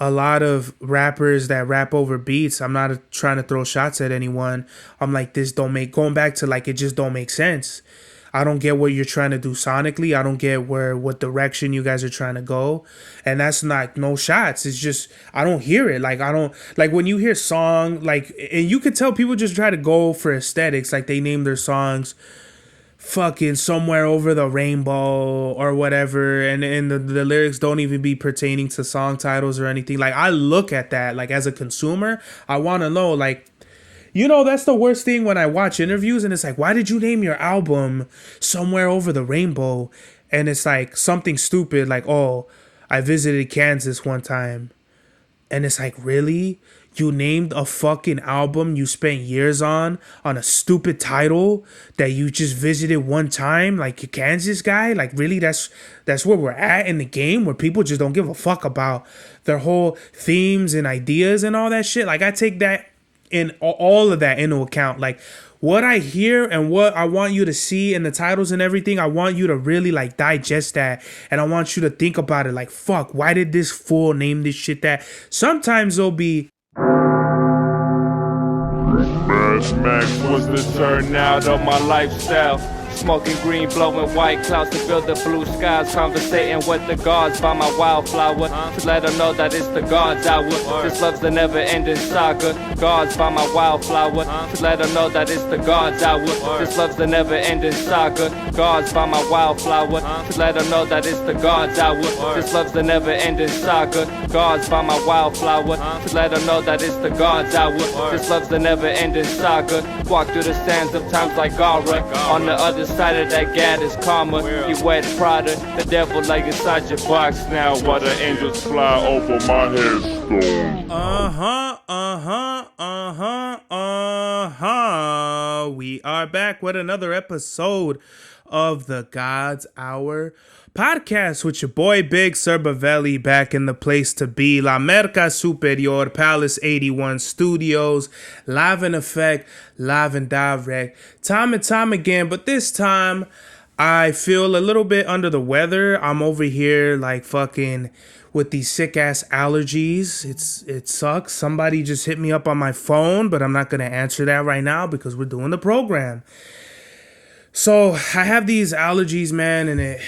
a lot of rappers that rap over beats. I'm not trying to throw shots at anyone. I'm like, this don't make, going back to like, it just don't make sense. I don't get what you're trying to do sonically. I don't get what direction you guys are trying to go. And that's not no shots. It's just I don't hear it. Like I don't like when you hear song like, and you could tell people just try to go for aesthetics. Like they name their songs fucking somewhere over the rainbow or whatever, and the lyrics don't even be pertaining to song titles or anything. Like I look at that like as a consumer, I want to know like, that's the worst thing when I watch interviews and it's like, why did you name your album Somewhere Over the Rainbow? And it's like something stupid like, oh, I visited Kansas one time. And it's like, really? You named a fucking album you spent years on a stupid title that you just visited one time, like you Kansas guy? Like really, that's where we're at in the game, where people just don't give a fuck about their whole themes and ideas and all that shit. Like I take that in all of that into account. Like what I hear and what I want you to see in the titles and everything, I want you to really like digest that, and I want you to think about it like, fuck, why did this fool name this shit that? Sometimes there'll be Mad Max was the turnout of my lifestyle. Smoking green, blowing white clouds to build the blue skies. Conversating with the gods by my wildflower to let them know that it's the gods hour. This love's the never-ending saga. Gods by my wildflower to let them know that it's the gods hour. This love's the never-ending saga. Gods by my wildflower to let them know that it's the gods hour. This love's the never-ending saga. Gods by my wildflower to let them know that it's the gods hour. This love's the never-ending saga. Walk through the sands of times like Gara. On the other side of that gad is karma. You wet Prada, the devil like inside your box now. While the angels fly over my headstone. We are back with another episode of the God's Hour podcast with your boy Big Cerbavelli, back in the place to be, La Merca Superior, Palace 81 Studios, live in effect, live and direct, time and time again. But this time I feel a little bit under the weather. I'm over here like fucking with these sick ass allergies. It sucks. Somebody just hit me up on my phone, but I'm not gonna answer that right now because we're doing the program. So I have these allergies, man, and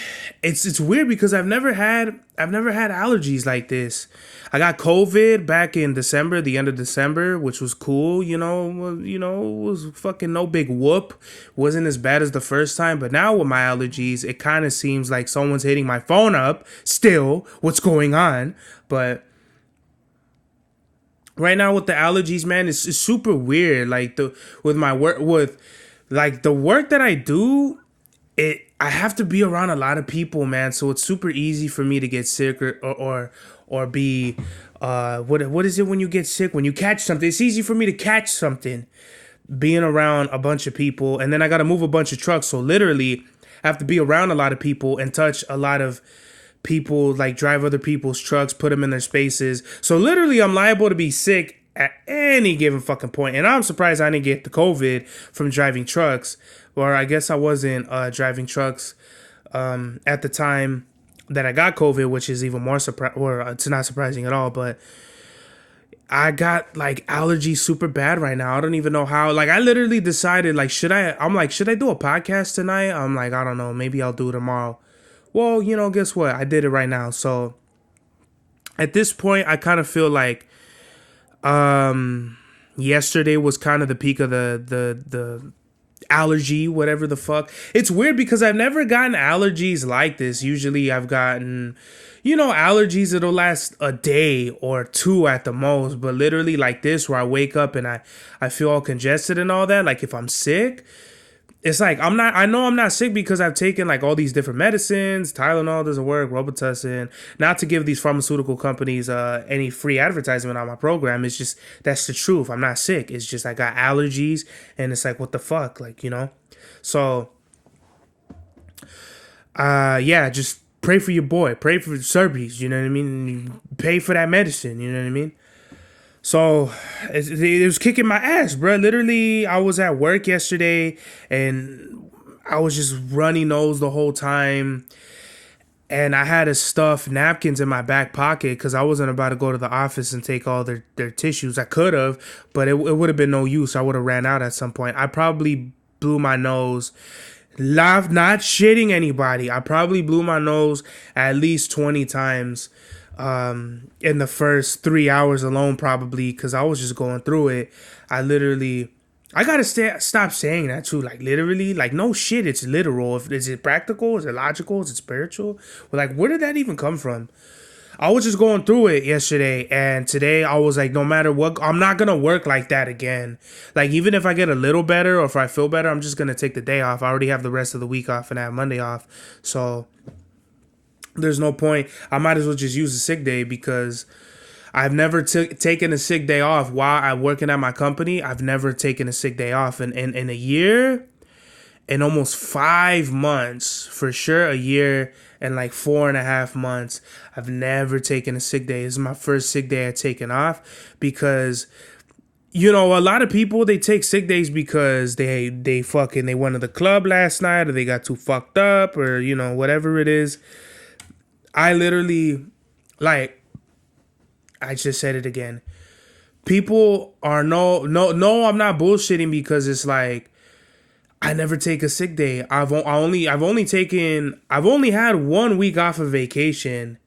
it's weird because I've never had allergies like this. I got COVID back in December, the end of December, which was cool. It was fucking no big whoop. Wasn't as bad as the first time, but now with my allergies, it kind of seems like someone's hitting my phone up. Still, what's going on? But right now with the allergies, man, it's super weird. Like with my work with. Like the work that I do, I have to be around a lot of people, man. So it's super easy for me to get sick or be what is it when you get sick? When you catch something, it's easy for me to catch something being around a bunch of people, and then I got to move a bunch of trucks. So literally, I have to be around a lot of people and touch a lot of people, like drive other people's trucks, put them in their spaces. So literally, I'm liable to be sick at any given fucking point. And I'm surprised I didn't get the COVID from driving trucks. Or I guess I wasn't driving trucks at the time that I got COVID, which is even more it's not surprising at all. But I got like allergies super bad right now. I don't even know how. Like I literally decided like, should I do a podcast tonight? I'm like, I don't know, maybe I'll do it tomorrow. Well, guess what? I did it right now. So at this point, I kind of feel like yesterday was kind of the peak of the allergy, whatever the fuck. It's weird because I've never gotten allergies like this. Usually I've gotten, allergies that'll last a day or two at the most, but literally like this where I wake up and I feel all congested and all that. Like if I'm sick, it's like I know I'm not sick because I've taken like all these different medicines. Tylenol doesn't work, Robitussin. Not to give these pharmaceutical companies any free advertisement on my program. It's just, that's the truth. I'm not sick. It's just I got allergies and it's like, what the fuck? Like, So, yeah, just pray for your boy. Pray for Serbies, you know what I mean? Pay for that medicine, you know what I mean? So it was kicking my ass, bro. Literally, I was at work yesterday and I was just runny nose the whole time. and I had to stuff napkins in my back pocket because I wasn't about to go to the office and take all their tissues. I could have, but it would have been no use. I would have ran out at some point. I probably blew my nose. Not shitting anybody. I probably blew my nose at least 20 times in the first 3 hours alone, probably, because I was just going through it. I gotta stop saying that too. Like literally, like no shit. It's literal. Is it practical? Is it logical? Is it spiritual? But like, where did that even come from? I was just going through it yesterday, and today I was like, no matter what, I'm not gonna work like that again. Like even if I get a little better or if I feel better, I'm just gonna take the day off. I already have the rest of the week off and I have Monday off, so there's no point. I might as well just use a sick day because I've never taken a sick day off while I'm working at my company. I've never taken a sick day off. And in a year, in almost 5 months, for sure a year and like 4.5 months, I've never taken a sick day. This is my first sick day I've taken off because, you know, a lot of people, they take sick days because they went to the club last night or they got too fucked up or, you know, whatever it is. I literally, like, I just said it again. People are no, I'm not bullshitting because it's like I never take a sick day. I've only had 1 week off of vacation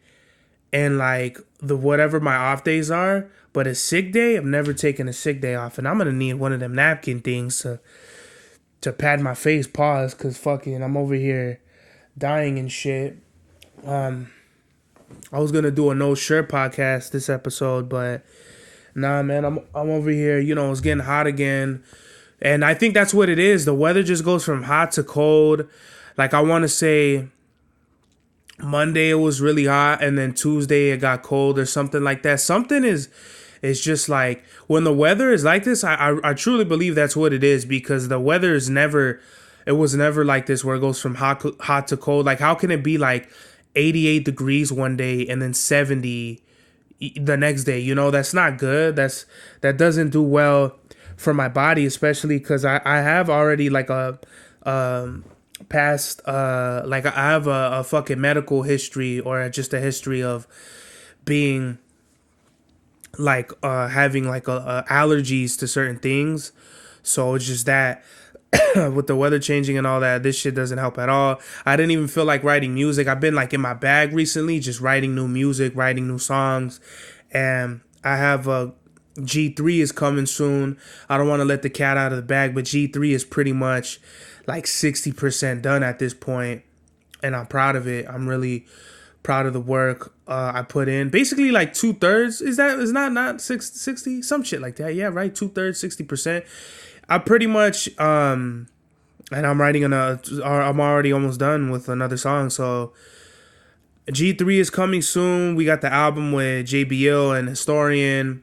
and like the whatever my off days are, but a sick day, I've never taken a sick day off, and I'm gonna need one of them napkin things to pad my face, pause, cause fucking I'm over here dying and shit. I was gonna do a no shirt podcast this episode, but nah, man, I'm over here. You know, it's getting hot again, and I think that's what it is. The weather just goes from hot to cold. Like I want to say, Monday it was really hot, and then Tuesday it got cold or something like that. Something is just like when the weather is like this. I truly believe that's what it is because the weather is never. It was never like this where it goes from hot to cold. Like how can it be like 88 degrees one day and then 70 the next day? You know, that's not good. That doesn't do well for my body, especially because I have already like a past like I have a fucking medical history or just a history of being like having like allergies to certain things. So it's just that with the weather changing and all that, this shit doesn't help at all. I didn't even feel like writing music. I've been like in my bag recently, just writing new music, writing new songs. And I have a G3 is coming soon. I don't want to let the cat out of the bag, but G3 is pretty much like 60% done at this point. And I'm proud of it. I'm really proud of the work I put in. Basically like 2/3. Is not 60? Some shit like that. Yeah, right. 2/3, 60%. I pretty much and I'm I'm already almost done with another song. So G3 is coming soon. We got the album with JBL and Historian.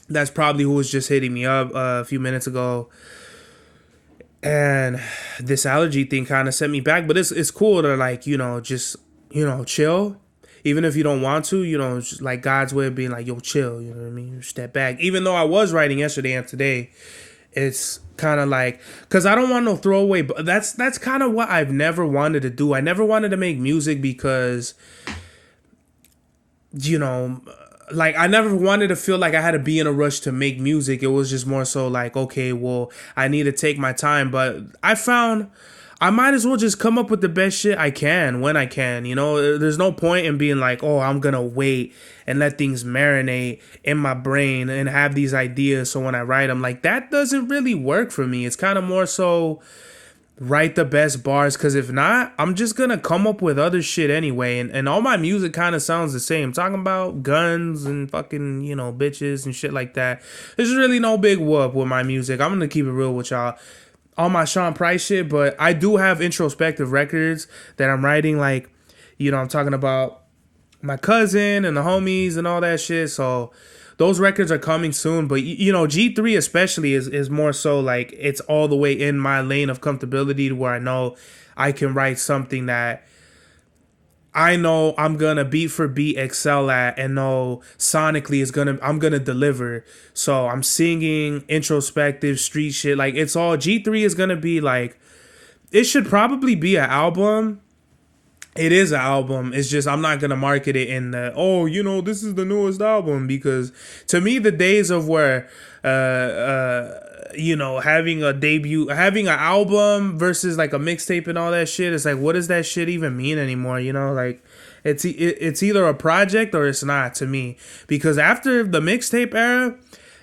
That's probably who was just hitting me up a few minutes ago. And this allergy thing kind of set me back, but it's cool to like, you know, just, you know, chill. Even if you don't want to, you know, just like God's way of being like, yo, chill, you know what I mean? Step back. Even though I was writing yesterday and today, it's kind of like, because I don't want no throwaway, but that's kind of what I've never wanted to do. I never wanted to make music because, you know, like I never wanted to feel like I had to be in a rush to make music. It was just more so like, okay, well, I need to take my time. But I found I might as well just come up with the best shit I can when I can. You know, there's no point in being like, oh, I'm going to wait and let things marinate in my brain and have these ideas. So when I write them, like that doesn't really work for me. It's kind of more so write the best bars, because if not, I'm just gonna come up with other shit anyway, and all my music kind of sounds the same. I'm talking about guns and fucking, you know, bitches and shit like that. There's really no big whoop with my music. I'm gonna keep it real with y'all. All my Sean Price shit, but I do have introspective records that I'm writing, like, you know, I'm talking about my cousin and the homies and all that shit. So those records are coming soon, but you know, G3 especially is more so like it's all the way in my lane of comfortability to where I know I can write something that I know I'm gonna beat for beat excel at, and know sonically I'm gonna deliver. So I'm singing introspective street shit. Like it's all G3 is gonna be like, it should probably be an album It is an album. It's just I'm not gonna market it in the this is the newest album, because to me the days of where having a debut, having an album versus like a mixtape and all that shit, it's like, what does that shit even mean anymore? Like it's either a project or it's not to me, because after the mixtape era,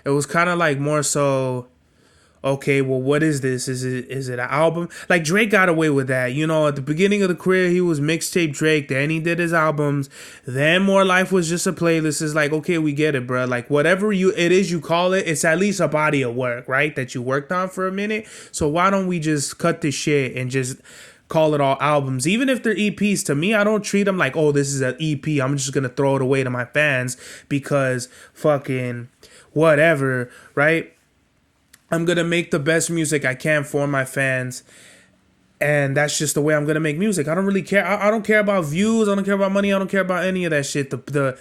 it was kind of like more so, okay, well, what is this? Is it an album? Like Drake got away with that. At the beginning of the career, he was mixtape Drake. Then he did his albums. Then More Life was just a playlist. It's like, okay, we get it, bro. Like whatever it is you call it, it's at least a body of work, right? That you worked on for a minute. So why don't we just cut this shit and just call it all albums? Even if they're EPs, to me, I don't treat them like, oh, this is an EP. I'm just gonna throw it away to my fans because fucking whatever, right? I'm going to make the best music I can for my fans. And that's just the way I'm going to make music. I don't really care. I don't care about views. I don't care about money. I don't care about any of that shit. The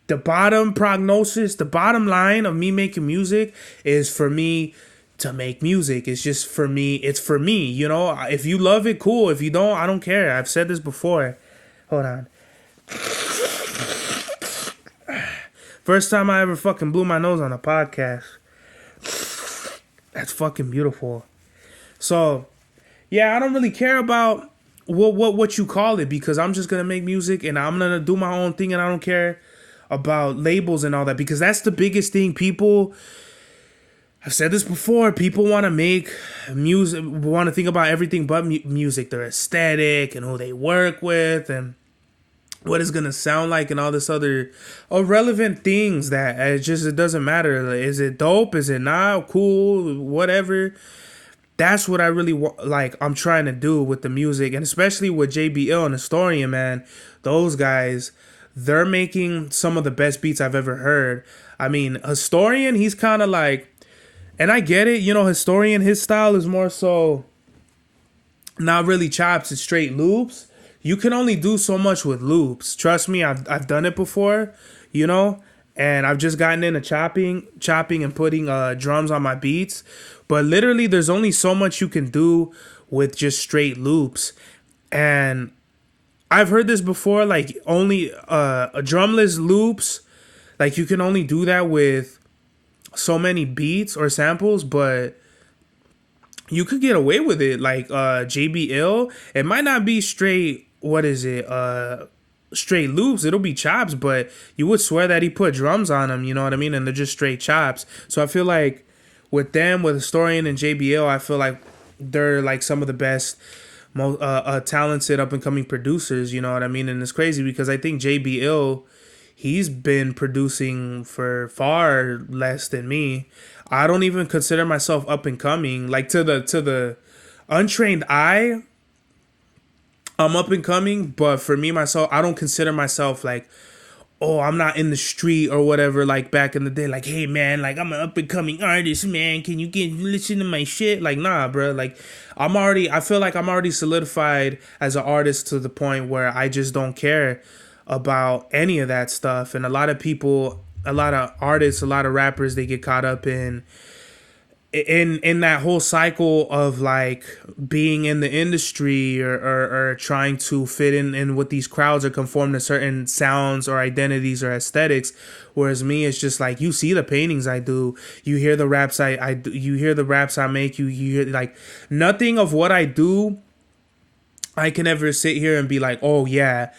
bottom prognosis, the bottom line of me making music is for me to make music. It's just for me. It's for me. If you love it, cool. If you don't, I don't care. I've said this before. Hold on. First time I ever fucking blew my nose on a podcast. That's fucking beautiful. So, yeah, I don't really care about what you call it, because I'm just gonna make music and I'm gonna do my own thing, and I don't care about labels and all that, because that's the biggest thing. People, I've said this before, people want to make music, want to think about everything but music, their aesthetic and who they work with and what it's gonna sound like and all this other irrelevant things that it doesn't matter. Is it dope? Is it not cool? Whatever. That's what I really like. I'm trying to do with the music, and especially with JBL and Historian, man. Those guys, they're making some of the best beats I've ever heard. I mean, Historian, he's kind of like, and I get it. Historian, his style is more so not really chops, it's straight loops. You can only do so much with loops. Trust me, I've done it before, and I've just gotten into chopping and putting drums on my beats. But literally, there's only so much you can do with just straight loops. And I've heard this before, like only a drumless loops, like you can only do that with so many beats or samples, but you could get away with it. Like JBL, it might not be straight, straight loops, it'll be chops, but you would swear that he put drums on them, you know what I mean? And they're just straight chops. So I feel like with Historian and JBL, I feel like they're like some of the best, most talented up and coming producers, you know what I mean? And it's crazy because I think JBL, he's been producing for far less than me. I don't even consider myself up and coming. Like to the untrained eye, I'm up and coming, but for me myself, I don't consider myself like, oh, I'm not in the street or whatever, like back in the day, like, hey man, like I'm an up and coming artist, man, can you listen to my shit? Like, nah, bro, like I feel like I'm already solidified as an artist to the point where I just don't care about any of that stuff. And a lot of people, a lot of artists, a lot of rappers, they get caught up in that whole cycle of like being in the industry or trying to fit in with these crowds or conform to certain sounds or identities or aesthetics. Whereas me, it's just like, you see the paintings I do, you hear the raps I do, you hear the raps I make, you hear like nothing of what I do I can ever sit here and be like, oh yeah,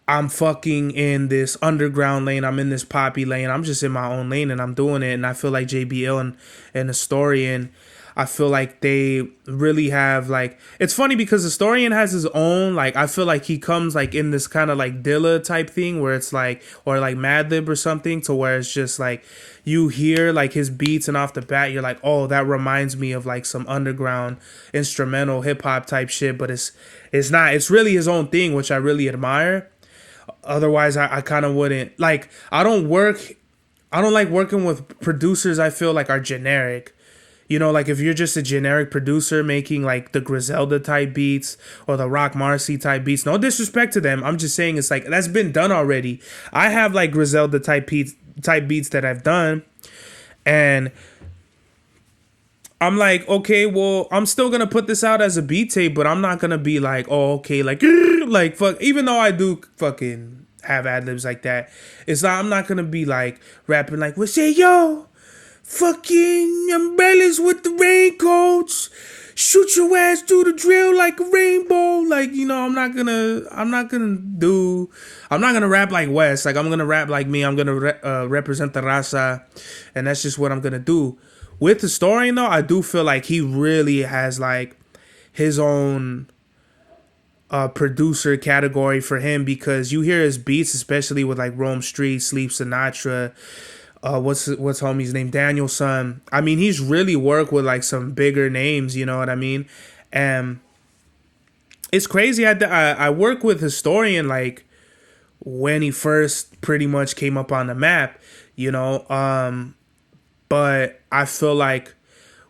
I'm fucking in this underground lane, I'm in this poppy lane. I'm just in my own lane and I'm doing it. And I feel like JBL and Historian, I feel like they really have like, it's funny because Historian has his own, like, I feel like he comes like in this kind of like Dilla type thing where it's like, or like Madlib or something, to where it's just like you hear like his beats and off the bat you're like, oh, that reminds me of like some underground instrumental hip hop type shit. But it's not, it's really his own thing, which I really admire. Otherwise, I kind of wouldn't like. I don't like working with producers I feel like are generic. Like if you're just a generic producer making like the Griselda type beats or the Rock Marcy type beats, no disrespect to them. I'm just saying it's like that's been done already. I have like Griselda type beats that I've done, and I'm like, okay, well, I'm still gonna put this out as a beat tape, but I'm not gonna be like, oh, okay, like, like fuck. Even though I do fucking have ad libs like that, it's not. I'm not gonna be like rapping like, "We say yo, fucking umbrellas with the raincoats, shoot your ass through the drill like a rainbow." Like, I'm not gonna rap like West. Like, I'm gonna rap like me. I'm gonna represent the raza, and that's just what I'm gonna do. With Historian though, I do feel like he really has like his own producer category for him, because you hear his beats, especially with like Rome Street, Sleep Sinatra, what's homie's name, Danielson. I mean, he's really worked with like some bigger names, you know what I mean? And it's crazy. I work with Historian like when he first pretty much came up on the map, you know. But I feel like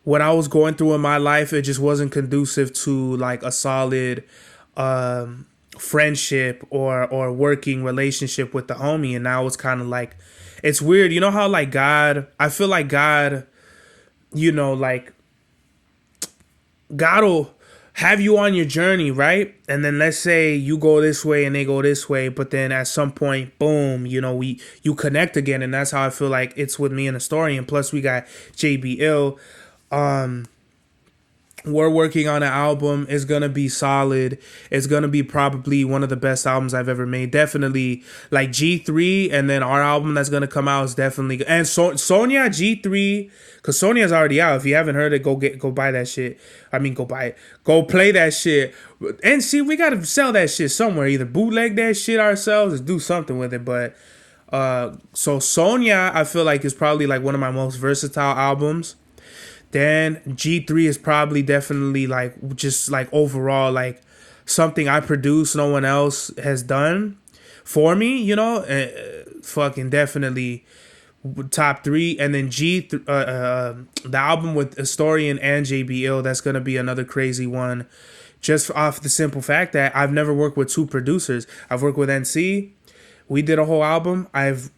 what I was going through in my life, it just wasn't conducive to like a solid friendship or working relationship with the homie. And now it's kind of like, it's weird. You know how like God, I feel like God, you know, like God will have you on your journey, right? And then let's say you go this way and they go this way, but then at some point, boom, you know, you connect again. And that's how I feel like it's with me and the story. And plus we got JBL. We're working on an album. It's gonna be solid. It's gonna be probably one of the best albums I've ever made. Definitely like G3, and then our album that's gonna come out is definitely, and Sonia G3, because Sonia's already out. If you haven't heard it, go buy that shit. I mean, go buy it. Go play that shit. And see, we gotta sell that shit somewhere. Either bootleg that shit ourselves or do something with it. But so Sonia, I feel like is probably like one of my most versatile albums. Then G3 is probably definitely like just like overall like something I produced, no one else has done for me, you know. Fucking definitely top three. And then the album with Historian and JBL, that's gonna be another crazy one, just off the simple fact that I've never worked with two producers. I've worked with NC. We did a whole album. I've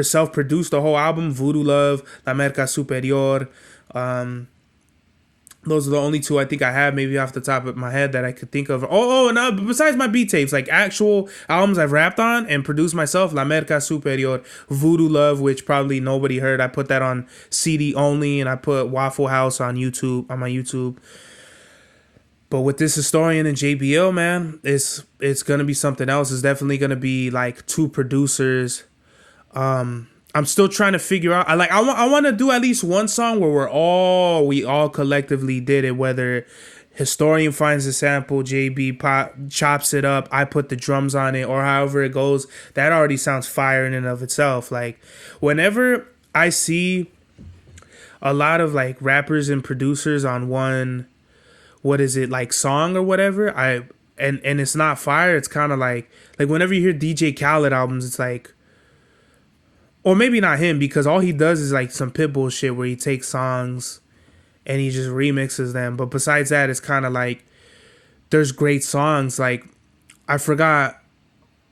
self-produced the whole album, Voodoo Love, La Merca Superior. Those are the only two I think I have, maybe off the top of my head, that I could think of. No, besides my beat tapes, like actual albums I've rapped on and produced myself, La Merca Superior, Voodoo Love, which probably nobody heard. I put that on CD only, and I put Waffle House on YouTube, on my YouTube. But with this Historian and JBL, man, it's gonna be something else. It's definitely gonna be like two producers. I'm still trying to figure out. I want to do at least one song where we all collectively did it. Whether Historian finds a sample, JB chops it up, I put the drums on it, or however it goes. That already sounds fire in and of itself. Like whenever I see a lot of like rappers and producers on one, what is it, like song or whatever, and it's not fire. It's kind of like whenever you hear DJ Khaled albums, it's like. Or maybe not him, because all he does is like some Pitbull shit where he takes songs and he just remixes them. But besides that, it's kind of like there's great songs. Like I forgot,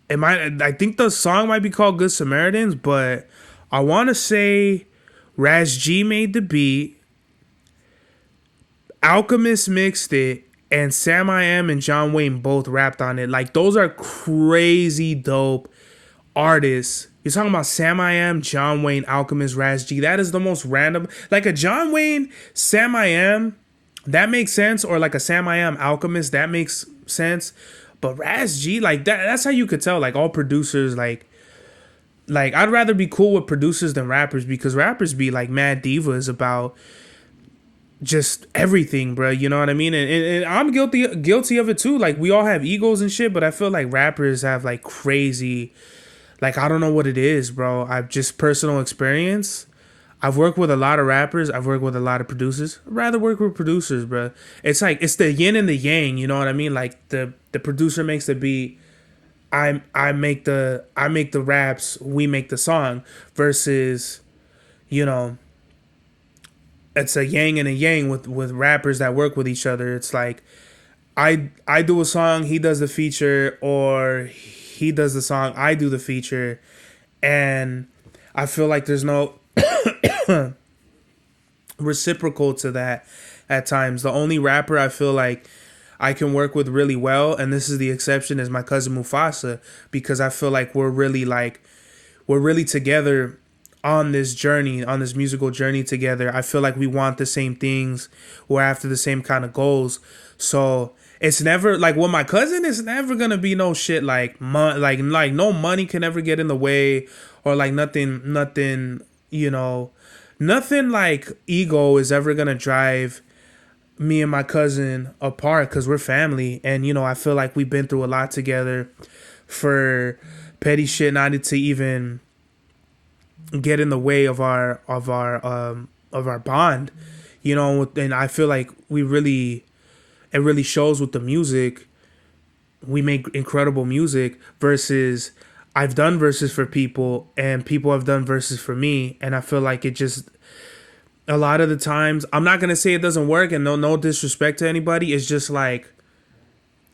I think the song might be called Good Samaritans, but I want to say Raz G made the beat, Alchemist mixed it, and Sam I Am and John Wayne both rapped on it. Like those are crazy dope artists. You're talking about Sam I Am, John Wayne, Alchemist, Raz G. That is the most random. Like a John Wayne, Sam I Am, that makes sense. Or like a Sam I Am, Alchemist, that makes sense. But Raz G, like that's how you could tell. Like all producers, like I'd rather be cool with producers than rappers, because rappers be like mad divas about just everything, bro. You know what I mean? And I'm guilty of it too. Like we all have egos and shit, but I feel like rappers have like crazy. Like, I don't know what it is, bro. I've just personal experience. I've worked with a lot of rappers. I've worked with a lot of producers. I'd rather work with producers, bro. It's like, it's the yin and the yang, you know what I mean? Like, the producer makes the beat. I make the raps. We make the song. Versus, you know, it's a yang and a yang with rappers that work with each other. It's like, I do a song, he does the feature, or he does the song, I do the feature, and I feel like there's no reciprocal to that at times. The only rapper I feel like I can work with really well, and this is the exception, is my cousin Mufasa, because I feel like we're really together on this journey, on this musical journey together. I feel like we want the same things. We're after the same kind of goals. So it's never like with my cousin, it's never gonna be no shit like like no money can ever get in the way, or like nothing, you know, nothing like ego is ever gonna drive me and my cousin apart, because we're family. And I feel like we've been through a lot together for petty shit not to even get in the way of our bond. And I feel like it really shows with the music. We make incredible music, versus I've done verses for people and people have done verses for me, and I feel like it just, a lot of the times, I'm not gonna say it doesn't work, and no disrespect to anybody, it's just like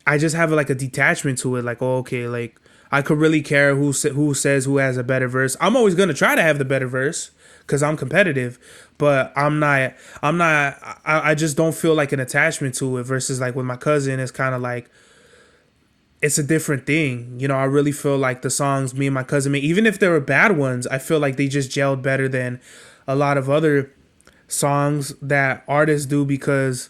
I just have like a detachment to it. Like, oh, okay, like I could really care who says who has a better verse. I'm always gonna try to have the better verse because I'm competitive, but I'm not. I just don't feel like an attachment to it. Versus like with my cousin, it's kind of like it's a different thing. I really feel like the songs me and my cousin made, even if they were bad ones, I feel like they just gelled better than a lot of other songs that artists do, because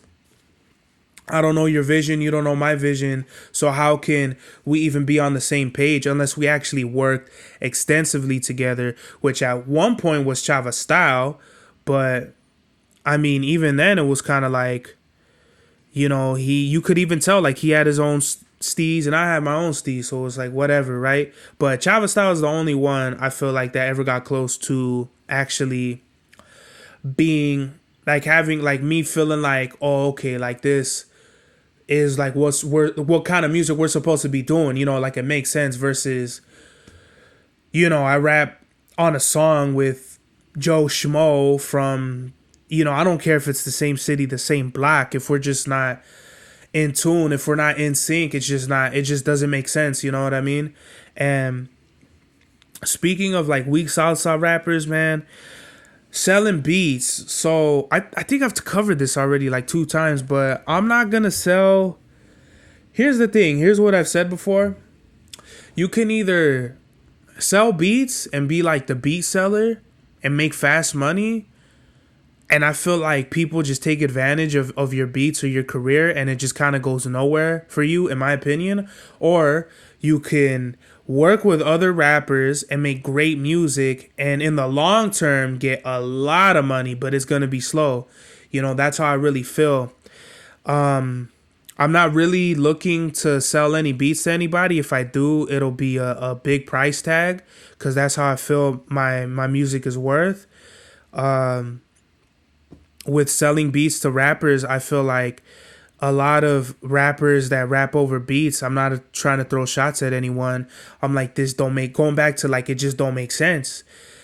I don't know your vision, you don't know my vision. So how can we even be on the same page unless we actually worked extensively together, which at one point was Chava style. But I mean, even then it was kind of like, you could even tell like he had his own steez and I had my own steez. So it was like, whatever, right? But Chava style is the only one I feel like that ever got close to actually being like having like me feeling like, oh, okay, like this is like what kind of music we're supposed to be doing, like it makes sense. Versus, I rap on a song with Joe Schmo from, I don't care if it's the same city, the same block. If we're just not in tune, if we're not in sync, it just doesn't make sense. You know what I mean? And speaking of like weak salsa rappers, man, selling beats. So I think I've covered this already like 2 times, but I'm not gonna sell. Here's the thing. Here's what I've said before. You can either sell beats and be like the beat seller and make fast money. And I feel like people just take advantage of your beats or your career, and it just kind of goes nowhere for you, in my opinion. Or you can work with other rappers and make great music, and in the long term get a lot of money, but it's going to be slow. That's how I really feel. I'm not really looking to sell any beats to anybody. If I do, it'll be a big price tag, because that's how I feel my music is worth. With selling beats to rappers, I feel like a lot of rappers that rap over beats, I'm not trying to throw shots at anyone. I'm like, going back to like, it just don't make sense.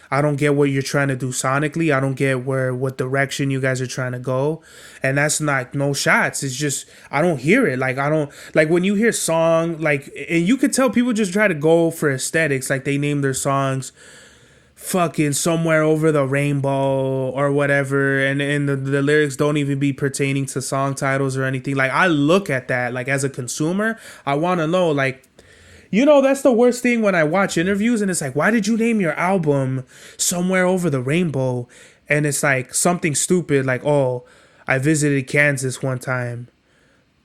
I don't get what you're trying to do sonically. I don't get what direction you guys are trying to go. And that's not no shots. It's just, I don't hear it. Like, I don't, like when you hear song, like, and you could tell people just try to go for aesthetics. Like they name their songs fucking Somewhere Over the Rainbow or whatever, and the lyrics don't even be pertaining to song titles or anything. Like I look at that, like as a consumer, I want to know, like, that's the worst thing when I watch interviews and it's like, why did you name your album Somewhere Over the Rainbow? And it's like something stupid like, oh, I visited Kansas one time.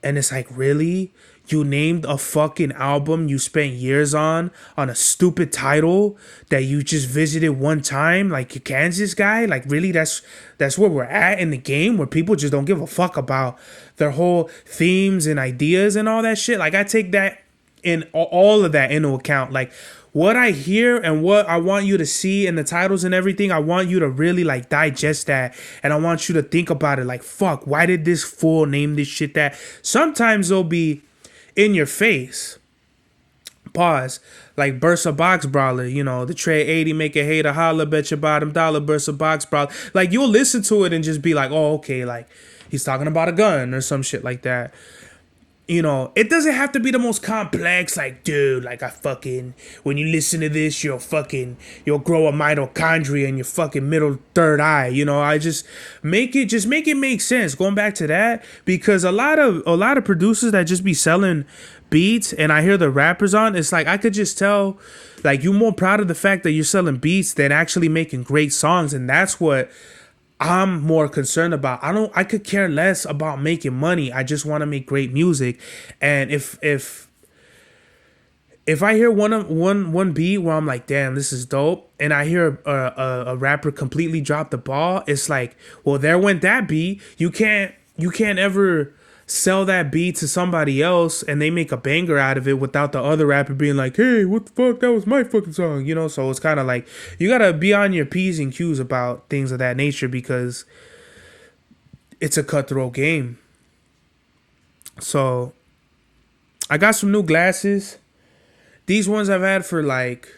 And it's like, really? You named a fucking album you spent years on a stupid title that you just visited one time? Like, you Kansas guy? Like, really? That's where we're at in the game, where people just don't give a fuck about their whole themes and ideas and all that shit? Like, I take that in all of that into account. Like, what I hear and what I want you to see in the titles and everything, I want you to really like digest that, and I want you to think about it like, fuck, why did this fool name this shit that? Sometimes they'll be in your face. Pause. Like Bursa Box Brawler, the Trey 80 make a hater holla, bet your bottom dollar, Bursa Box Brawler. Like, you'll listen to it and just be like, oh, okay, like he's talking about a gun or some shit like that. you know, it doesn't have to be the most complex, like, dude, like, I fucking, when you listen to this, you'll grow a mitochondria in your fucking middle third eye, you know. I just make it make sense. Going back to that, because a lot of producers that just be selling beats, and I hear the rappers on, it's like, I could just tell, like, you're more proud of the fact that you're selling beats than actually making great songs, and that's what I'm more concerned about. I could care less about making money. I just want to make great music. And if I hear one beat where I'm like, damn, this is dope, and I hear a rapper completely drop the ball, it's like, well, there went that beat. You can't ever sell that beat to somebody else and they make a banger out of it without the other rapper being like, hey, what the fuck, that was my fucking song, you know. So it's kind of like, you gotta be on your P's and Q's about things of that nature, because it's a cutthroat game. So I got some new glasses. These ones I've had for like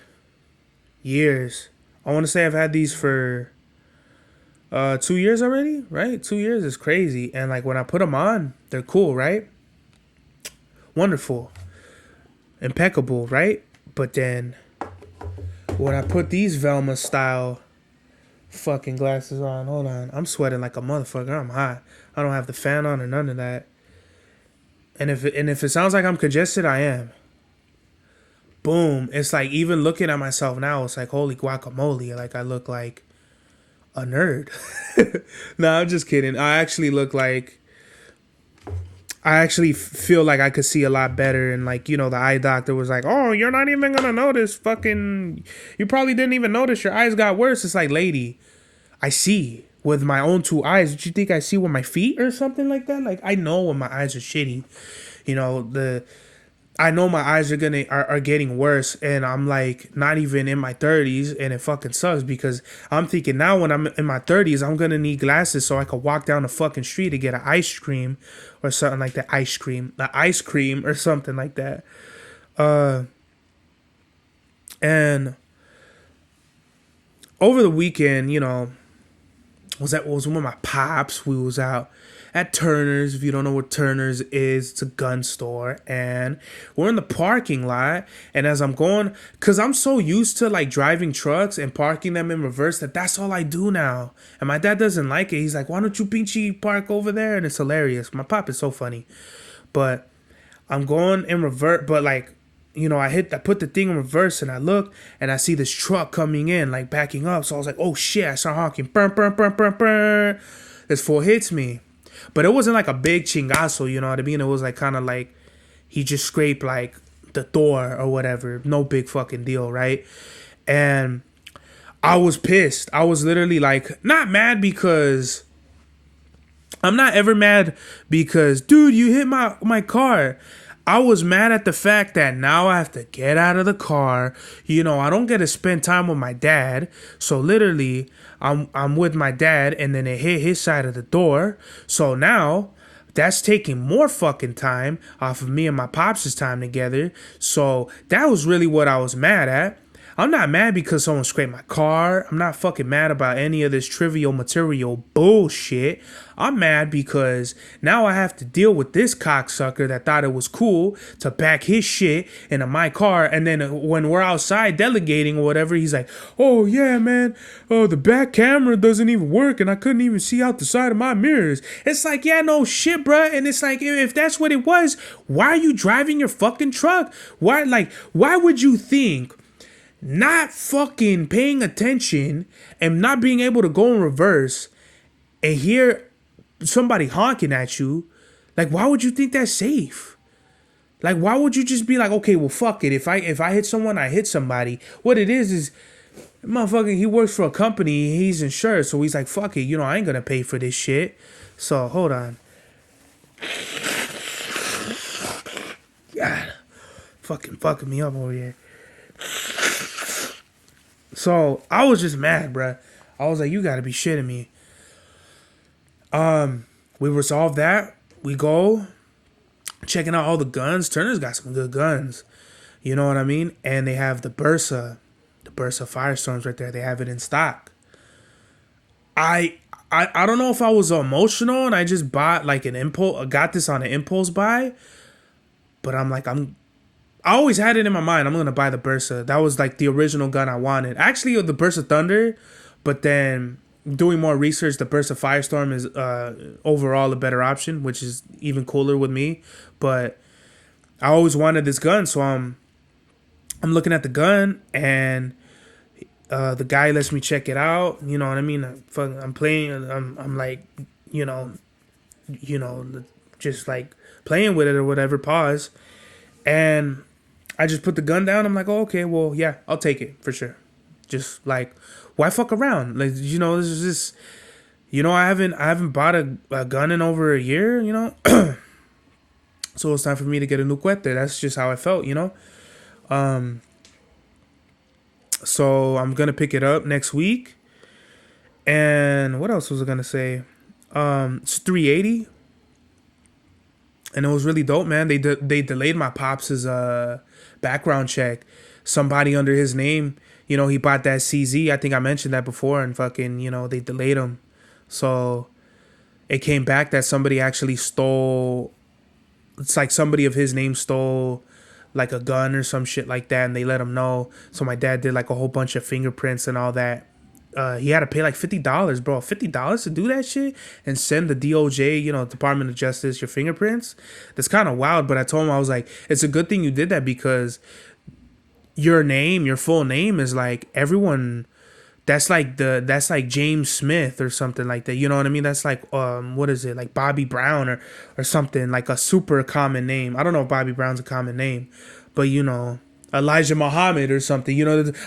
years. I want to say I've had these for 2 years already, right? 2 years is crazy. And like, when I put them on, they're cool, right? Wonderful, impeccable, right? But then when I put these Velma style fucking glasses on, hold on, I'm sweating like a motherfucker. I'm hot. I don't have the fan on or none of that. And if it sounds like I'm congested, I am. Boom. It's like, even looking at myself now, it's like, holy guacamole. Like, I look like a nerd. No, I'm just kidding. I actually feel like I could see a lot better. And like, you know, the eye doctor was like, oh, you're not even gonna notice fucking, you probably didn't even notice your eyes got worse. It's like, lady, I see with my own two eyes. Did you think I see with my feet or something like that? Like, I know when my eyes are shitty. You know, I know my eyes are getting worse, and I'm like not even in my 30s, and it fucking sucks, because I'm thinking now when I'm in my 30s, I'm gonna need glasses so I could walk down the fucking street to get an ice cream or something like that. Ice cream or something like that. And over the weekend, you know, was with my pops. We was out at Turner's. If you don't know what Turner's is, it's a gun store, and we're in the parking lot. And as I'm going, cause I'm so used to like driving trucks and parking them in reverse, that's all I do now. And my dad doesn't like it. He's like, why don't you pinchy park over there? And it's hilarious. My pop is so funny. But I'm going in reverse, but like, you know, I put the thing in reverse, and I look and I see this truck coming in, like backing up. So I was like, oh shit, I start honking. Burn, burn, burn, burn, burn. This fool hits me. But it wasn't like a big chingazo, you know what I mean? It was like kind of like he just scraped like the door or whatever. No big fucking deal, right? And I was pissed. I was literally like, not mad, because I'm not ever mad because, dude, you hit my car. I was mad at the fact that now I have to get out of the car. You know, I don't get to spend time with my dad. So literally, I'm with my dad, and then it hit his side of the door. So now that's taking more fucking time off of me and my pops' time together. So that was really what I was mad at. I'm not mad because someone scraped my car. I'm not fucking mad about any of this trivial material bullshit. I'm mad because now I have to deal with this cocksucker that thought it was cool to back his shit into my car. And then when we're outside delegating or whatever, he's like, oh yeah, man, oh, the back camera doesn't even work and I couldn't even see out the side of my mirrors. It's like, yeah, no shit, bruh. And it's like, if that's what it was, why are you driving your fucking truck? Why would you think not fucking paying attention and not being able to go in reverse and hear somebody honking at you, like, why would you think that's safe? Like, why would you just be like, okay, well, fuck it. If I hit someone, I hit somebody. What it is motherfucker, he works for a company, he's insured, so he's like, fuck it, you know, I ain't gonna pay for this shit. So hold on. God, fucking me up over here. So I was just mad, bruh. I was like, you gotta be shitting me. We resolved that. We go checking out all the guns. Turner's got some good guns. You know what I mean? And they have the Bursa Firestorms right there. They have it in stock. I don't know if I was emotional and I just bought like an impulse, got this on an impulse buy, But I'm like, I always had it in my mind. I'm gonna buy the Bursa. That was like the original gun I wanted. Actually, the Bursa Thunder, but then doing more research, the Bursa Firestorm is overall a better option, which is even cooler with me. But I always wanted this gun, so I'm looking at the gun, and the guy lets me check it out. You know what I mean? I'm playing. I'm like, you know, just like playing with it or whatever. Pause, and I just put the gun down. I'm like, oh, okay, well, yeah, I'll take it for sure. Just like, why fuck around? Like, this is just, I haven't bought a gun in over a year. So it's time for me to get a new cuete. That's just how I felt. So I'm gonna pick it up next week. And what else was I gonna say? It's 380, and it was really dope, man. They delayed my pops' background check. Somebody under his name, he bought that CZ. I think I mentioned that before, and fucking, they delayed him. So it came back that somebody actually stole. It's like somebody of his name stole like a gun or some shit like that, and they let him know. So my dad did like a whole bunch of fingerprints and all that. He had to pay like $50, bro. $50 to do that shit and send the DOJ, Department of Justice, your fingerprints. That's kind of wild. But I told him, I was like, it's a good thing you did that, because your full name is like everyone. That's like James Smith or something like that. You know what I mean? That's like what is it, like Bobby Brown or something, like a super common name. I don't know if Bobby Brown's a common name, but Elijah Muhammad or something.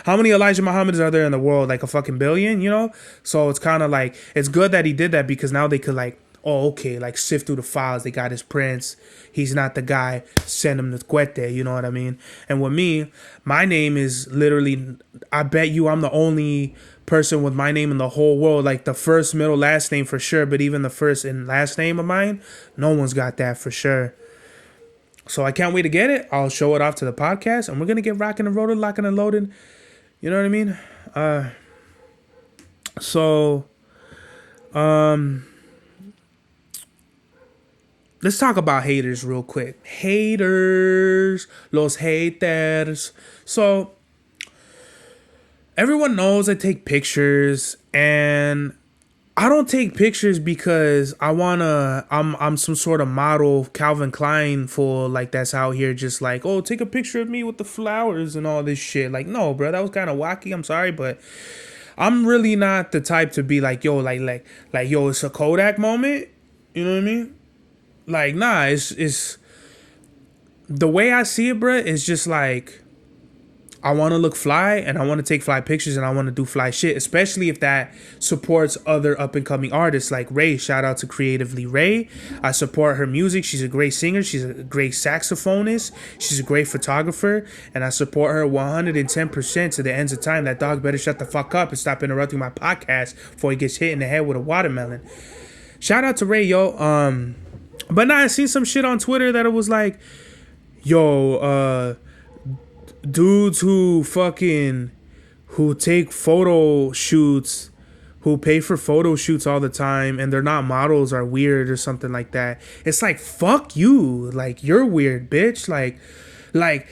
How many Elijah Muhammads are there in the world? Like a fucking billion. So it's kind of like, it's good that he did that, because now they could like, oh, okay, like sift through the files. They got his prints. He's not the guy. Send him the cuete. You know what I mean? And with me, my name is literally, I bet you I'm the only person with my name in the whole world. Like the first, middle, last name for sure. But even the first and last name of mine, no one's got that for sure. So I can't wait to get it. I'll show it off to the podcast, and we're going to get rocking and rolling, locking and loading. You know what I mean? Let's talk about haters real quick. Haters. Los haters. So, everyone knows I take pictures, and I don't take pictures because I'm some sort of model Calvin Klein fool, like that's out here just like, oh, take a picture of me with the flowers and all this shit. Like, no, bro, that was kind of wacky. I'm sorry, but I'm really not the type to be like, yo, yo, it's a Kodak moment. You know what I mean? Like, nah, it's the way I see it, bruh, is just like, I want to look fly, and I want to take fly pictures, and I want to do fly shit, especially if that supports other up-and-coming artists like Ray. Shout out to Creatively Ray. I support her music. She's a great singer. She's a great saxophonist. She's a great photographer, and I support her 110% to the ends of time. That dog better shut the fuck up and stop interrupting my podcast before he gets hit in the head with a watermelon. Shout out to Ray, yo. But now I seen some shit on Twitter that it was like, yo, dudes who take photo shoots, who pay for photo shoots all the time, and they're not models, are weird or something like that. It's like, fuck you. Like, you're weird, bitch. Like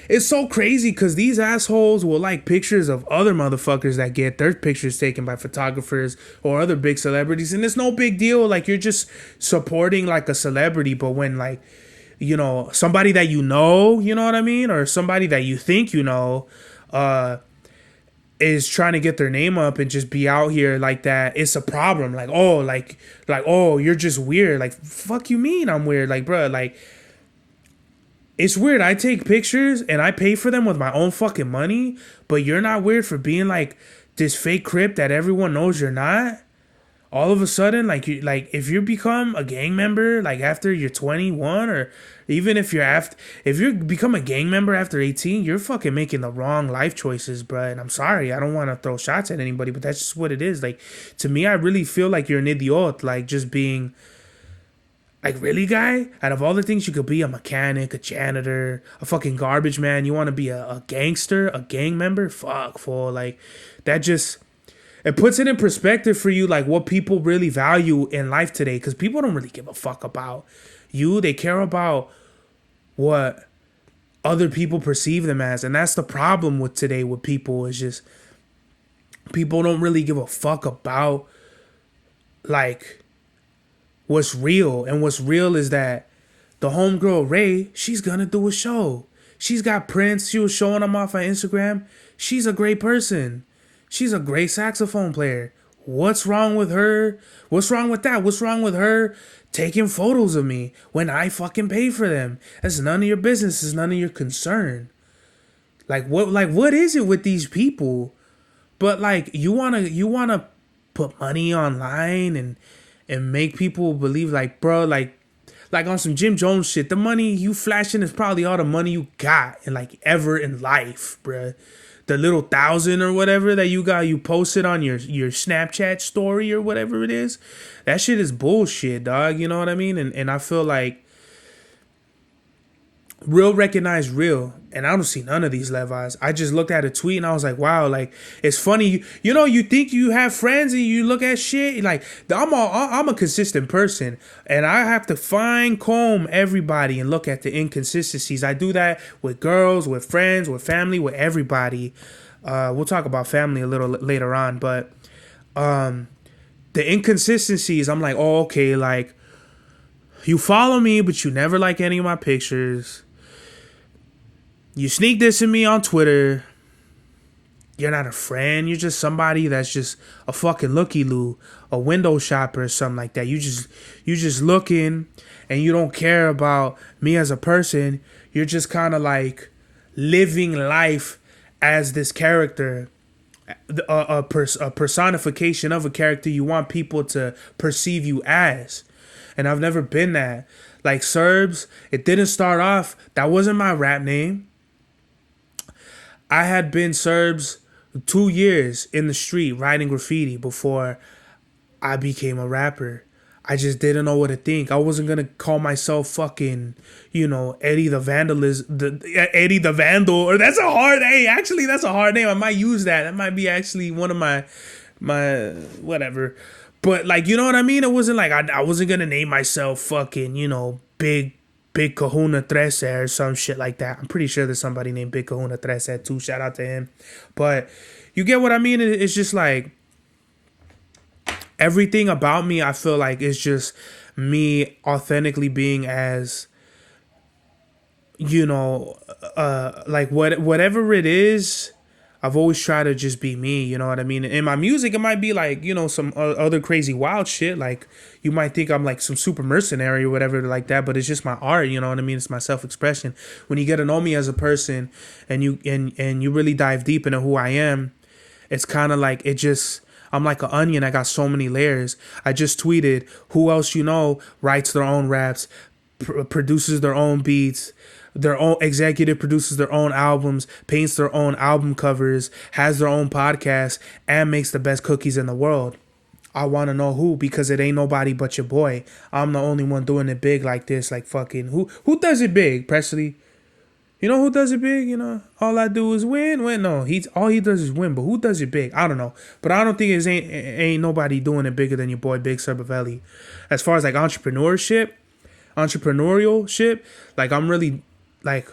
it's so crazy, because these assholes will like pictures of other motherfuckers that get their pictures taken by photographers or other big celebrities, and it's no big deal. Like, you're just supporting like a celebrity. But when like, somebody that you know what I mean, or somebody that you think is trying to get their name up and just be out here like that, it's a problem. Like, oh, oh, you're just weird. Like, fuck you mean I'm weird? Like, bro, like, it's weird. I take pictures and I pay for them with my own fucking money, but you're not weird for being like this fake crip that everyone knows you're not. All of a sudden, like, if you become a gang member, like after you're 21, or even if you become a gang member after 18, you're fucking making the wrong life choices, bro. And I'm sorry, I don't want to throw shots at anybody, but that's just what it is. Like, to me, I really feel like you're an idiot, like just being like, really, guy? Out of all the things you could be, a mechanic, a janitor, a fucking garbage man, you want to be a gangster, a gang member? Fuck, fool. Like, that just, it puts it in perspective for you, like what people really value in life today. Because people don't really give a fuck about you. They care about what other people perceive them as. And that's the problem with today with people, is just people don't really give a fuck about like what's real. And what's real is that the homegirl Ray, she's gonna do a show. She's got prints. She was showing them off on Instagram. She's a great person. She's a great saxophone player. What's wrong with her? What's wrong with that? What's wrong with her taking photos of me when I fucking pay for them? That's none of your business. It's none of your concern. What is it with these people? But like you wanna put money online and make people believe, like, bro, like on some Jim Jones shit, the money you flashing is probably all the money you got in like ever in life, bruh. The little 1,000 or whatever that you got, you posted on your Snapchat story or whatever it is. That shit is bullshit, dog. You know what I mean? And I feel like real recognize real, and I don't see none of these Levi's. I just looked at a tweet and I was like, wow, like, it's funny. You know, you think you have friends and you look at shit like, I'm a consistent person, and I have to fine comb everybody and look at the inconsistencies. I do that with girls, with friends, with family, with everybody. We'll talk about family a little later on, but the inconsistencies, I'm like, oh, okay, like, you follow me, but you never like any of my pictures. You sneak dissing me on Twitter. You're not a friend. You're just somebody that's just a fucking looky-loo, a window shopper or something like that. You just looking, and you don't care about me as a person. You're just kind of like living life as this character, a personification of a character you want people to perceive you as. And I've never been that. Like Serbs, it didn't start off. That wasn't my rap name. I had been Serbs 2 years in the street writing graffiti before I became a rapper. I just didn't know what to think. I wasn't gonna call myself fucking, Eddie the Eddie the Vandal. Or that's a hard name. Actually, that's a hard name. I might use that. That might be actually one of my whatever. But like, you know what I mean? It wasn't like I wasn't gonna name myself fucking, Big Kahuna Trece or some shit like that. I'm pretty sure there's somebody named Big Kahuna Trece too. Shout out to him. But you get what I mean? It's just like everything about me, I feel like, is just me authentically being as, like whatever it is. I've always tried to just be me, you know what I mean? In my music, it might be like, some other crazy wild shit. Like, you might think I'm like some super mercenary or whatever like that, but it's just my art, you know what I mean? It's my self-expression. When you get to know me as a person and you really dive deep into who I am, it's kind of like I'm like an onion. I got so many layers. I just tweeted, who else writes their own raps, produces their own beats, their own executive produces their own albums, paints their own album covers, has their own podcast, and makes the best cookies in the world. I want to know who, because it ain't nobody but your boy. I'm the only one doing it big like this. Like fucking who does it big, Presley? You know who does it big? All I do is win. No, all he does is win. But who does it big? I don't know. But I don't think ain't nobody doing it bigger than your boy Big Serbavelli. As far as like entrepreneurship, like I'm really like,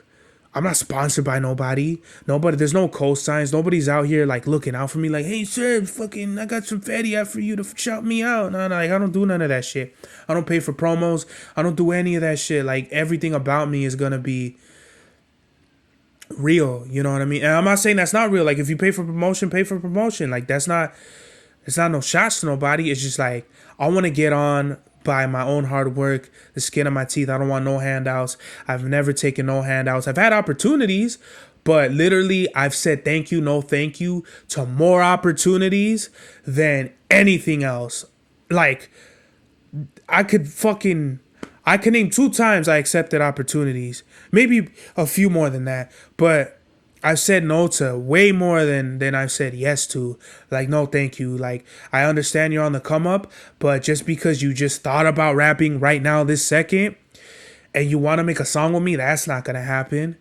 I'm not sponsored by nobody. There's no cosigns. Nobody's out here like looking out for me like, hey, sir, fucking, I got some fatty out for you to shout me out. No, like, I don't do none of that shit. I don't pay for promos. I don't do any of that shit. Like, everything about me is gonna be real. You know what I mean? And I'm not saying that's not real. Like, if you pay for promotion, pay for promotion. Like, it's not no shots to nobody. It's just like, I want to get on by my own hard work, the skin of my teeth. I don't want no handouts. I've never taken no handouts. I've had opportunities, but literally I've said thank you, no thank you to more opportunities than anything else. Like, I could name 2 times I accepted opportunities, maybe a few more than that, but I've said no to way more than I've said yes to. Like, no, thank you. Like, I understand you're on the come up, but just because you just thought about rapping right now, this second, and you want to make a song with me, that's not going to happen.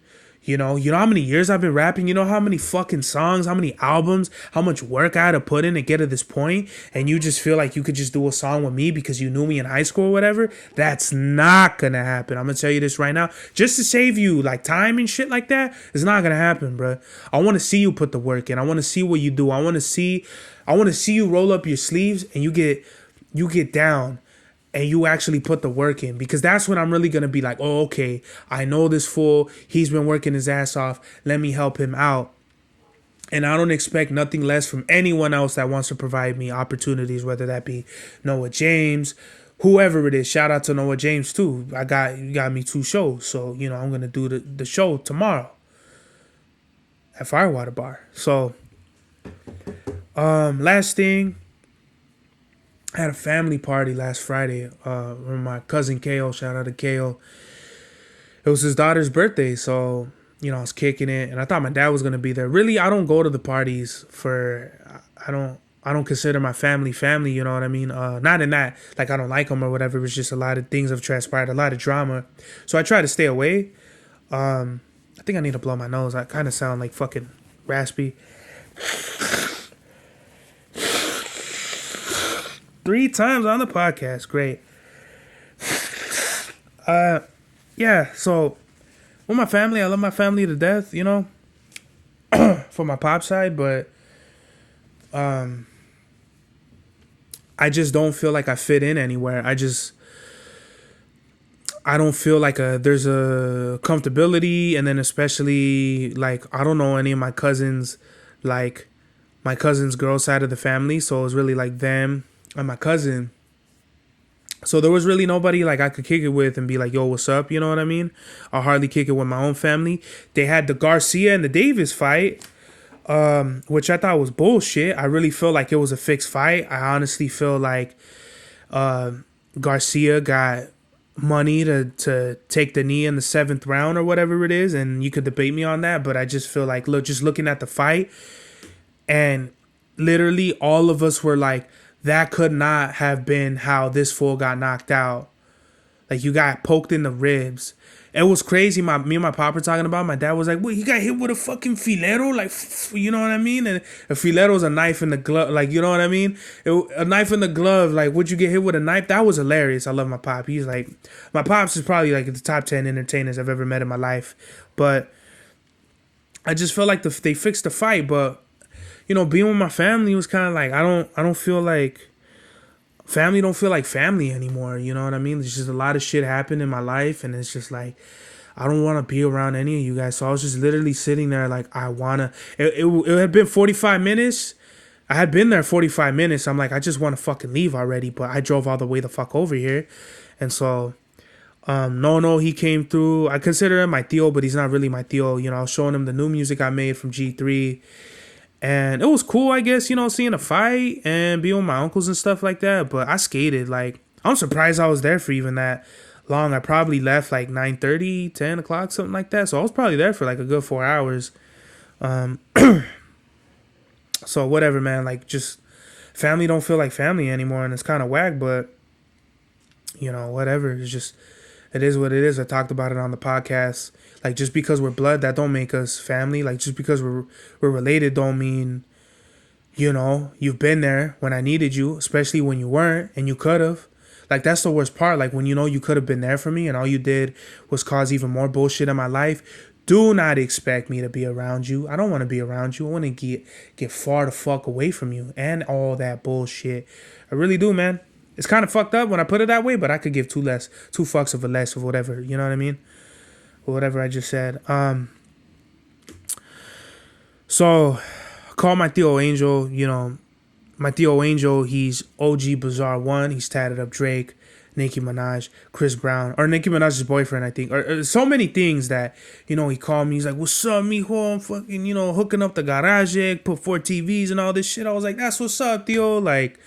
You know how many years I've been rapping? You know how many fucking songs, how many albums, how much work I had to put in to get to this point, and you just feel like you could just do a song with me because you knew me in high school or whatever? That's not gonna happen. I'm gonna tell you this right now. Just to save you like time and shit like that, it's not gonna happen, bro. I want to see you put the work in. I want to see what you do. I want to see you roll up your sleeves and you get down and you actually put the work in, because that's when I'm really going to be like, oh, okay, I know this fool. He's been working his ass off. Let me help him out. And I don't expect nothing less from anyone else that wants to provide me opportunities, whether that be Noah James, whoever it is. Shout out to Noah James too. You got me 2 shows. So, I'm going to do the show tomorrow at Firewater Bar. So, last thing, I had a family party last Friday with my cousin Kale. Shout out to Kale. It was his daughter's birthday, so I was kicking it, and I thought my dad was gonna be there. Really, I don't go to the parties I don't consider my family. You know what I mean? Not in that like I don't like them or whatever. It was just a lot of things have transpired, a lot of drama, so I try to stay away. I think I need to blow my nose. I kind of sound like fucking raspy. 3 times on the podcast. Great. Yeah, so with my family, I love my family to death, for my pop side, but I just don't feel like I fit in anywhere. I don't feel like there's a comfortability, and then especially like I don't know any of my cousins, like my cousin's girl side of the family, so it was really like them and my cousin. So there was really nobody like I could kick it with and be like, yo, what's up? You know what I mean? I hardly kick it with my own family. They had the Garcia and the Davis fight, which I thought was bullshit. I really feel like it was a fixed fight. I honestly feel like Garcia got money to take the knee in the 7th round or whatever it is, and you could debate me on that, but I just feel like, look, just looking at the fight, and literally all of us were like, that could not have been how this fool got knocked out. Like, you got poked in the ribs. It was crazy. Me and my pop were talking about. My dad was like, "Well, he got hit with a fucking filero, like, you know what I mean?" And a filero is a knife in the glove, like, you know what I mean? A knife in the glove, like, would you get hit with a knife? That was hilarious. I love my pop. He's like, my pops is probably like the top 10 entertainers I've ever met in my life. But I just feel like they fixed the fight, but being with my family was kind of like, I don't feel like family don't feel like family anymore. You know what I mean? There's just a lot of shit happened in my life, and it's just like, I don't want to be around any of you guys. So I was just literally sitting there like, it had been 45 minutes. I had been there 45 minutes. I'm like, I just want to fucking leave already, but I drove all the way the fuck over here. And so, no, he came through. I consider him my tío, but he's not really my tío. I was showing him the new music I made from G3. And it was cool, I guess, seeing a fight and being with my uncles and stuff like that. But I skated. Like, I'm surprised I was there for even that long. I probably left like 9:30, 10 o'clock, something like that. So I was probably there for like a good 4 hours. So whatever, man. Like, just family don't feel like family anymore. And it's kind of whack, but, whatever. It's just, it is what it is. I talked about it on the podcast. Like, just because we're blood, that don't make us family. Like, just because we're related don't mean, you've been there when I needed you, especially when you weren't and you could have. Like, that's the worst part. Like, when you could have been there for me and all you did was cause even more bullshit in my life. Do not expect me to be around you. I don't want to be around you. I want to get far the fuck away from you and all that bullshit. I really do, man. It's kind of fucked up when I put it that way, but I could give two fucks of a less of whatever. You know what I mean? Or whatever I just said. So call my tío Angel. My tío Angel, he's OG Bizarre 1. He's tatted up Drake, Nicki Minaj, Chris Brown, or Nicki Minaj's boyfriend, I think. Or so many things that, he called me. He's like, what's up, mijo? I'm fucking, hooking up the garage, put 4 TVs and all this shit. I was like, that's what's up, tío. Like,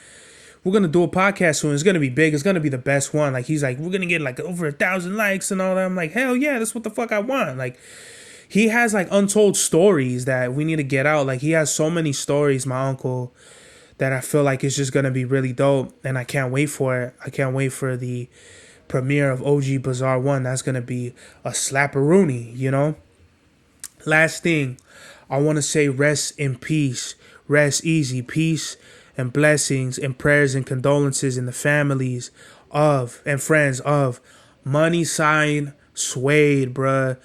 we're going to do a podcast soon. It's going to be big. It's going to be the best one. Like, he's like, we're going to get like over 1,000 likes and all that. I'm like, hell yeah, that's what the fuck I want. Like, he has like untold stories that we need to get out. Like, he has so many stories, my uncle, that I feel like it's just going to be really dope. And I can't wait for it. I can't wait for the premiere of OG Bizarre 1. That's going to be a slapperoonie, Last thing, I want to say rest in peace, rest easy, peace and blessings and prayers and condolences in the families of and friends of Money Sign Suede, bruh.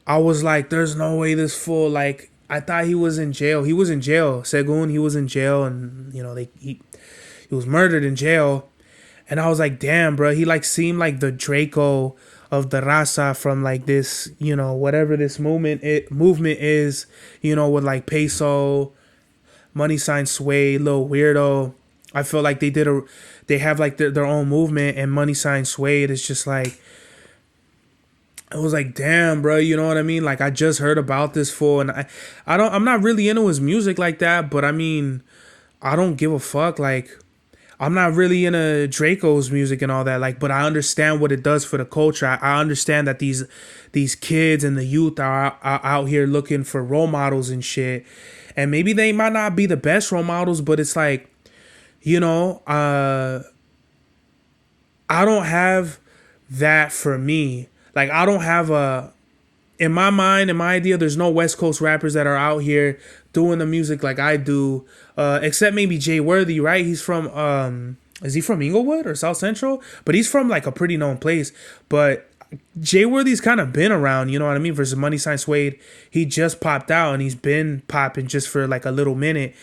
I was like, there's no way this fool, like, I thought he was in jail. He was in jail. Segun, he was in jail, and he was murdered in jail. And I was like, damn, bro. He like seemed like the Draco of the Raza from like this, whatever this movement is, with like Peso, Money Sign Sway, Little Weirdo. I feel like they have like their own movement, and Money Sign Sway is just like, I was like, damn, bro, you know what I mean? Like, I just heard about this fool, and I'm not really into his music like that, but I mean, I don't give a fuck. Like, I'm not really into Draco's music and all that, like, but I understand what it does for the culture. I understand that these kids and the youth are out here looking for role models and shit, and maybe they might not be the best role models, but it's like, I don't have that for me. Like, I don't have in my mind, in my idea, there's no West Coast rappers that are out here doing the music like I do, except maybe Jay Worthy, right? He's from, is he from Inglewood or South Central? But he's from like a pretty known place. But Jay Worthy's kind of been around, you know what I mean? Versus Money Sign Suede, he just popped out and he's been popping just for like a little minute.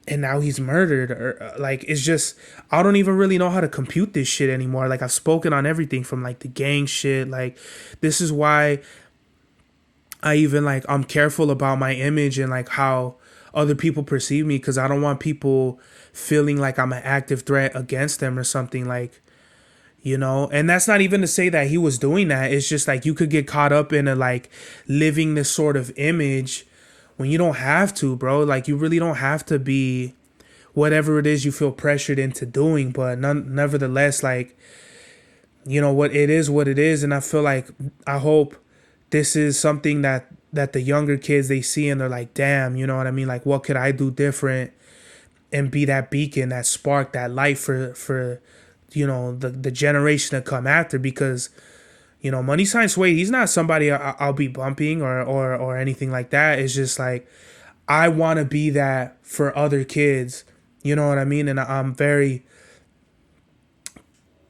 And now he's murdered, or like, it's just, I don't even really know how to compute this shit anymore. Like, I've spoken on everything from like the gang shit. Like, this is why I even like, I'm careful about my image and like how other people perceive me, because I don't want people feeling like I'm an active threat against them or something, like, and that's not even to say that he was doing that. It's just like, you could get caught up in a like living this sort of image when you don't have to, bro. Like, you really don't have to be whatever it is you feel pressured into doing. But nevertheless, like, what it is. And I feel like, I hope this is something that the younger kids, they see and they're like, damn, you know what I mean? Like, what could I do different and be that beacon, that spark, that light for the generation to come after? Because Money Sign Suede, he's not somebody I'll be bumping or anything like that. It's just like, I want to be that for other kids. You know what I mean? And I'm very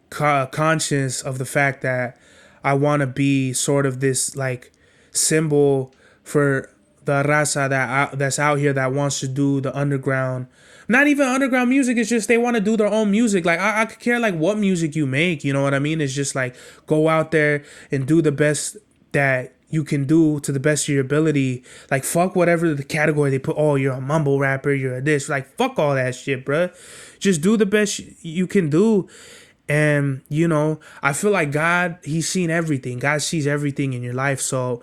conscious of the fact that I want to be sort of this like symbol for the raza that's out here that wants to do the underground. Not even underground music, it's just they want to do their own music. Like, I could care like what music you make, you know what I mean? It's just like, go out there and do the best that you can do to the best of your ability. Like, fuck whatever the category they put. Oh, you're a mumble rapper, you're a this. Like, fuck all that shit, bruh. Just do the best you can do. And, I feel like God, he's seen everything. God sees everything in your life. So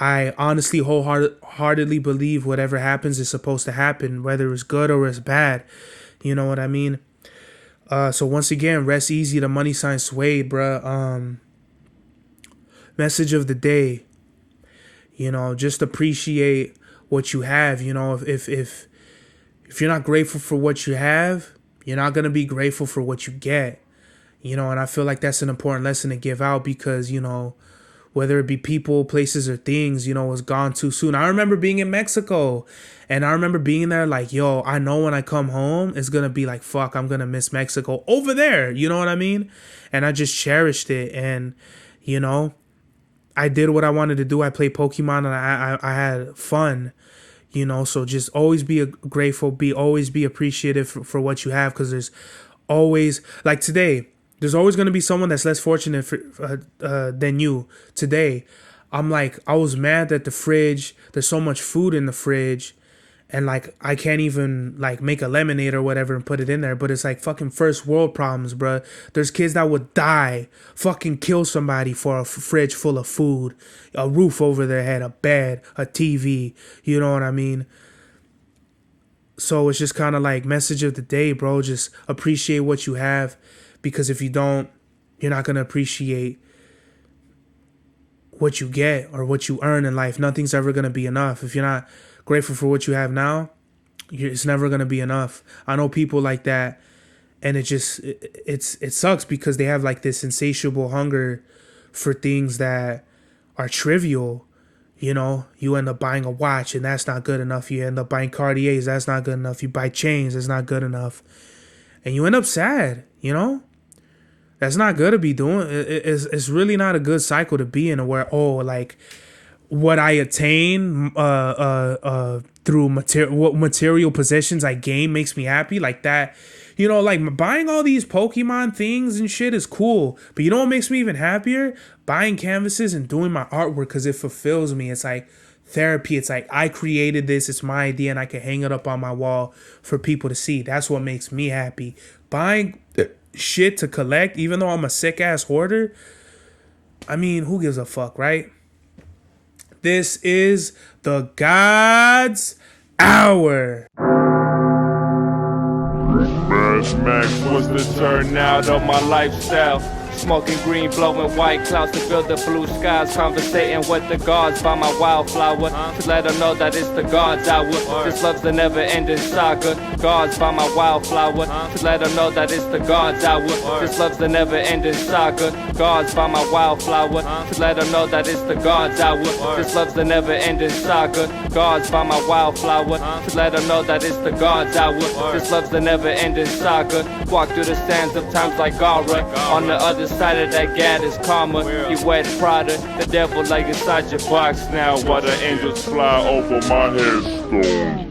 I honestly wholeheartedly believe whatever happens is supposed to happen, whether it's good or it's bad. You know what I mean? So once again, rest easy to Money Sign Suede, bruh. Message of the day. Just appreciate what you have. If you're not grateful for what you have, you're not gonna be grateful for what you get. And I feel like that's an important lesson to give out, because whether it be people, places, or things, was gone too soon. I remember being in Mexico, and I remember being there like, yo, I know when I come home, it's going to be like, fuck, I'm going to miss Mexico over there. You know what I mean? And I just cherished it. And, I did what I wanted to do. I played Pokemon, and I had fun, so just always be grateful, always be appreciative for what you have. Because there's always, like today, there's always going to be someone that's less fortunate than you. Today, I was mad that the fridge, there's so much food in the fridge, and like, I can't even like make a lemonade or whatever and put it in there. But it's like fucking first world problems, bro. There's kids that would die, fucking kill somebody for a fridge full of food, a roof over their head, a bed, a TV. You know what I mean? So it's just kind of like, message of the day, bro. Just appreciate what you have. Because if you don't, you're not going to appreciate what you get or what you earn in life. Nothing's ever going to be enough. If you're not grateful for what you have now, it's never going to be enough. I know people like that, and it sucks, because they have like this insatiable hunger for things that are trivial. You know, you end up buying a watch and that's not good enough. You end up buying Cartiers, that's not good enough. You buy chains, that's not good enough. And you end up sad, you know? That's not good to be doing. It's really not a good cycle to be in, where, oh, like, what I attain through what material possessions I gain makes me happy, like that. You know, like buying all these Pokemon things and shit is cool, but you know what makes me even happier? Buying canvases and doing my artwork, because it fulfills me. It's like therapy. It's like I created this, it's my idea, and I can hang it up on my wall for people to see. That's what makes me happy. Buying shit to collect, even though I'm a sick ass hoarder, I mean, who gives a fuck, right? This is the God's Hour. Mad Max was the turnout of my lifestyle. Smoking green, blowing white clouds to build the blue skies. Conversating with the gods by my wildflower, to let them know that it's the God's hour. This love's the never-ending saga. Gods by my wildflower, to let them know that it's the God's hour. This love's the never-ending saga. Gods by my wildflower, to let them know that it's the God's hour. This love's the never-ending saga. Gods by my wildflower, to let them know that it's the God's hour. This love's the never-ending saga. Walk through the sands of times like Gara. On the other side of that gad is karma. You wet Prada, the devil like inside your box now, while the angels fly over my headstone.